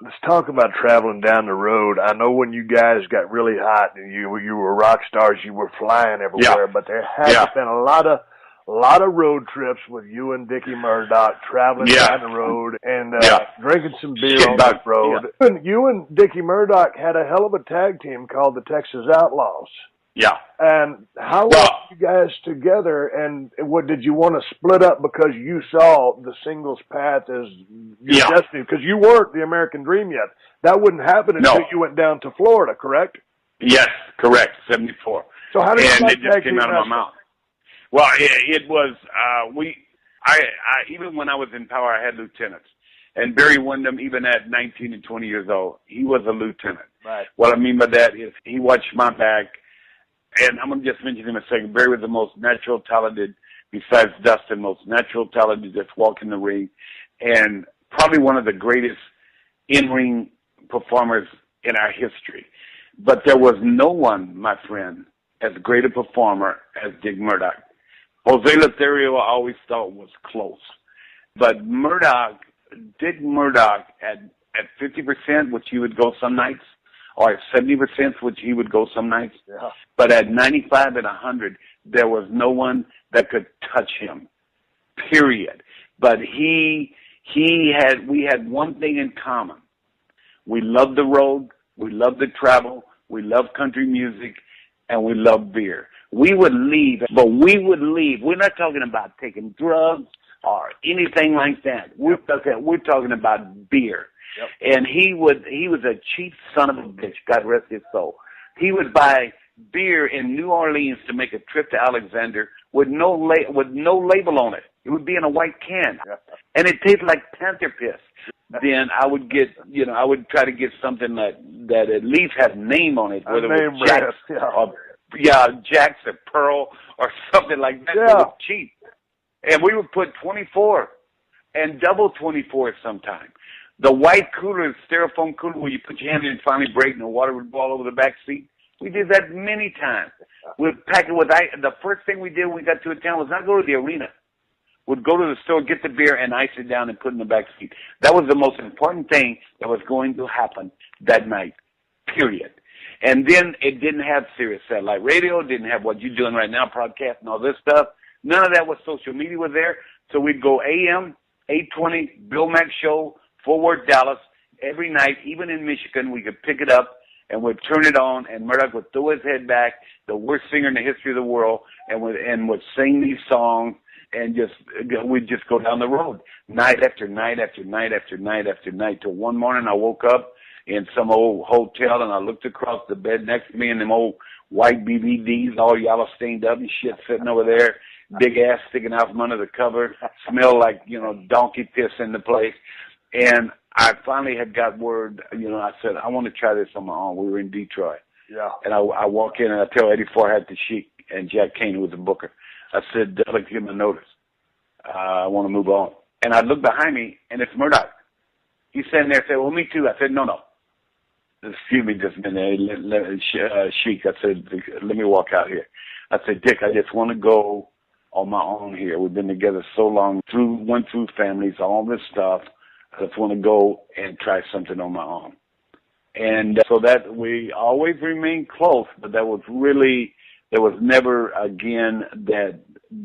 Let's talk about traveling down the road. I know when you guys got really hot and you were rock stars, you were flying everywhere, but there has been a lot of road trips with you and Dickie Murdoch traveling down the road and drinking some beer on the road. Yeah. And you and Dickie Murdoch had a hell of a tag team called the Texas Outlaws. Yeah. And how were you guys together, and what did you want to split up because you saw the singles path as your destiny? Because you weren't the American Dream yet. That wouldn't happen until you went down to Florida, correct? Yes, correct, 74. So how did you it just came out of my mouth. Well, it was, I even when I was in power, I had lieutenants. And Barry Windham, even at 19 and 20 years old, he was a lieutenant. Right. What I mean by that is he watched my back. And I'm going to just mention him a second. Barry was the most natural talented, besides Dustin, most natural talented just walk in the ring. And probably one of the greatest in-ring performers in our history. But there was no one, my friend, as great a performer as Dick Murdoch. Jose Lothario I always thought was close. But Dick Murdoch at 50%, which he would go some nights, or at 70%, which he would go some nights. Yeah. But at 95 and 100, there was no one that could touch him, period. But we had one thing in common. We loved the road, we loved the travel, we loved country music, and we loved beer. We would leave, but we would leave. We're not talking about taking drugs or anything like that. We're talking about beer. Yep. And he was a cheap son of a bitch, God rest his soul. He would buy beer in New Orleans to make a trip to Alexander with no label on it. It would be in a white can. And it tasted like panther piss. Then I would I would try to get something that at least had a name on it, whether it was Jack's, Jack's or Pearl or something like that. Yeah. It was cheap. And we would put 24 and double 24 sometimes. The white cooler, the styrofoam cooler where you put your hand in and finally break and the water would fall over the back seat. We did that many times. We'd pack it with ice. The first thing we did when we got to a town was not go to the arena. We'd go to the store, get the beer, and ice it down and put it in the back seat. That was the most important thing that was going to happen that night, period. And then it didn't have Sirius satellite radio, didn't have what you're doing right now, broadcast and all this stuff. None of that was social media was there. So we'd go AM, 820, Bill Mack Show, Forward Dallas, every night, even in Michigan, we could pick it up and we'd turn it on, and Murdoch would throw his head back, the worst singer in the history of the world, and would sing these songs, and we'd just go down the road, night after night after night after night after night, till one morning I woke up in some old hotel, and I looked across the bed next to me, and them old white BVDs, all yellow stained up and shit, sitting over there, big ass sticking out from under the cover, smell like, donkey piss in the place. And I finally had got word, I said, I want to try this on my own. We were in Detroit. Yeah. And I walk in and I tell Eddie Farhat the Sheik and Jack Kane, who was the booker. I said, I'd like to give him a notice. I want to move on. And I look behind me and it's Murdoch. He's standing there and said, well, me too. I said, no. Excuse me just a minute, Sheik. I said, let me walk out here. I said, Dick, I just want to go on my own here. We've been together so long, went through families, all this stuff. I just want to go and try something on my own. And so that we always remained close, but there was never again that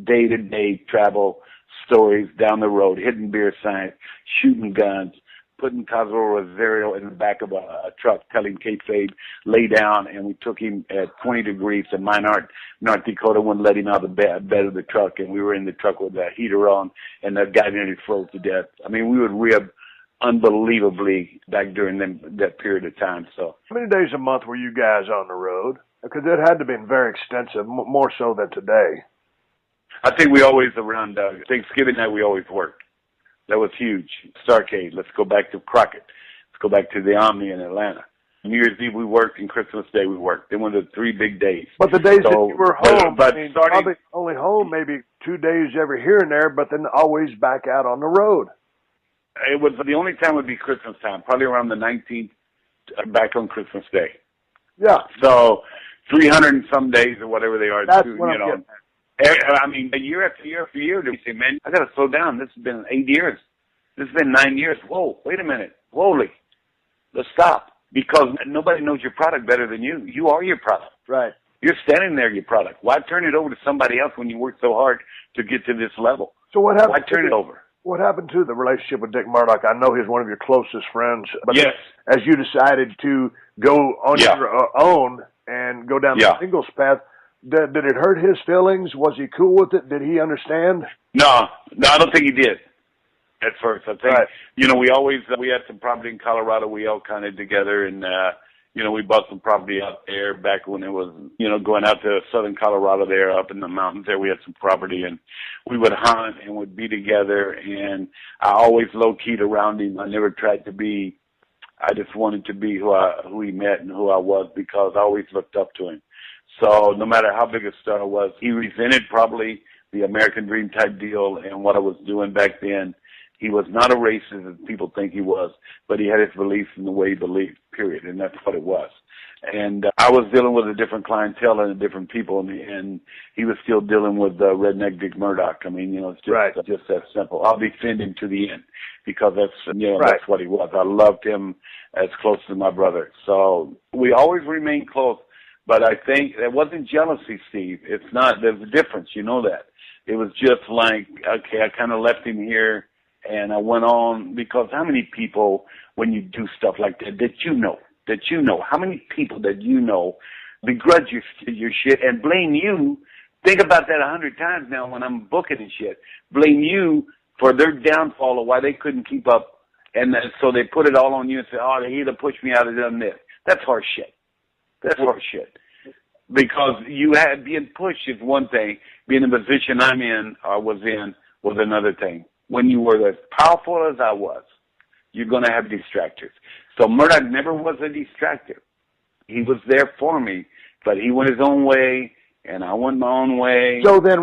day-to-day travel stories down the road, hitting beer signs, shooting guns, putting Cosmo Rosario in the back of a truck, telling kayfabe, lay down, and we took him at 20 degrees to Minot, North Dakota, wouldn't let him out of the bed of the truck, and we were in the truck with the heater on, and the guy nearly froze to death. I mean, we would rib unbelievably back during that period of time. So, how many days a month were you guys on the road? Because it had to have been very extensive, more so than today. I think we always, around Thanksgiving night, we always worked. That was huge. Starcade. Let's go back to Crockett. Let's go back to the Omni in Atlanta. New Year's Eve we worked, and Christmas Day we worked. They were the 3 big days. But the days that you were home, but probably only home maybe 2 days every here and there, but then always back out on the road. It was the only time would be Christmas time, probably around the 19th, back on Christmas Day. Yeah. So 300 and some days or whatever they are. That's what I'm getting. I mean, year after year after year, they say, man, I got to slow down. This has been 8 years. This has been 9 years. Whoa, wait a minute. Holy. stop because nobody knows your product better than you. You are your product. Right. You're standing there, your product. Why turn it over to somebody else when you work so hard to get to this level? So what happened? Why turn it over? What happened to the relationship with Dick Murdoch? I know he's one of your closest friends. But yes. As you decided to go on your own and go down the singles path, did it hurt his feelings? Was he cool with it? Did he understand? No, I don't think he did at first. I think, you know, we had some property in Colorado. We all kind of together and, you know, we bought some property out there back when it was, you know, going out to southern Colorado there, up in the mountains there. We had some property and we would hunt and would be together. And I always low-keyed around him. I never tried to be, I just wanted to be who he met and who I was because I always looked up to him. So no matter how big a star I was, he resented probably the American Dream type deal and what I was doing back then. He was not a racist as people think he was, but he had his beliefs in the way he believed, period, and that's what it was. And I was dealing with a different clientele and different people, and he was still dealing with redneck Dick Murdoch. I mean, you know, it's just that simple. I'll defend him to the end because that's, you know, that's what he was. I loved him as close as my brother. So we always remained close, but I think it wasn't jealousy, Steve. It's not. There's a difference. You know that. It was just like, okay, I kind of left him here. And I went on because how many people, when you do stuff like that you know, how many people that you know begrudge your shit and blame you? Think about that 100 times now when I'm booking and shit. Blame you for their downfall or why they couldn't keep up. And so they put it all on you and say, oh, they either pushed me out or done this. That's horse shit. That's horse shit. Because being pushed is one thing. Being in the position I'm in or was in was another thing. When you were as powerful as I was, you're going to have distractors. So Murdoch never was a distractor. He was there for me, but he went his own way, and I went my own way. So then